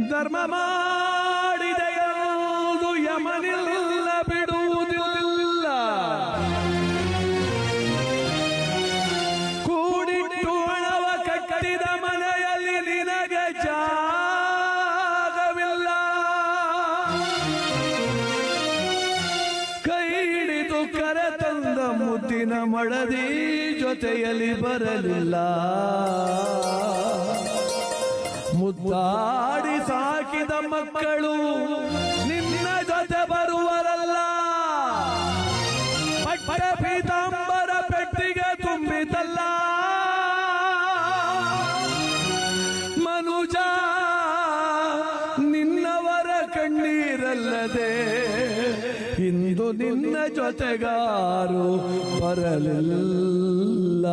ಧರ್ಮ ಮಾಡಿದೆಯದು ಯಮನಿಲ್ಲ ಬಿಡುವುದಿಲ್ಲ. ಕೂಡಿಟ್ಟು ಹಣವ ಕಟ್ಟಿದ ಮನೆಯಲ್ಲಿ ನಿನಗೆ ಜಾಗವಿಲ್ಲ. ಕೈ ಹಿಡಿದು ಕರೆತಂದ ಮುದ್ದಿನ ಮಡದಿ ಜೊತೆಯಲ್ಲಿ ಬರಲಿಲ್ಲ. ಮುದ್ದಾಡಿ ಸಾಕಿದ ಮಕ್ಕಳು ನಿನ್ನ ಜೊತೆ ಬರುವರಲ್ಲ. ಪಟ್ಟ ಪೀತಾಂಬರ ಪೆಟ್ಟಿಗೆ ತುಂಬಿತಲ್ಲ. ಮನುಜ ನಿನ್ನವರ ಕಣ್ಣೀರಲ್ಲದೆ ಇಂದು ನಿನ್ನ ಜೊತೆಗಾರು ಬರಲಿಲ್ಲ.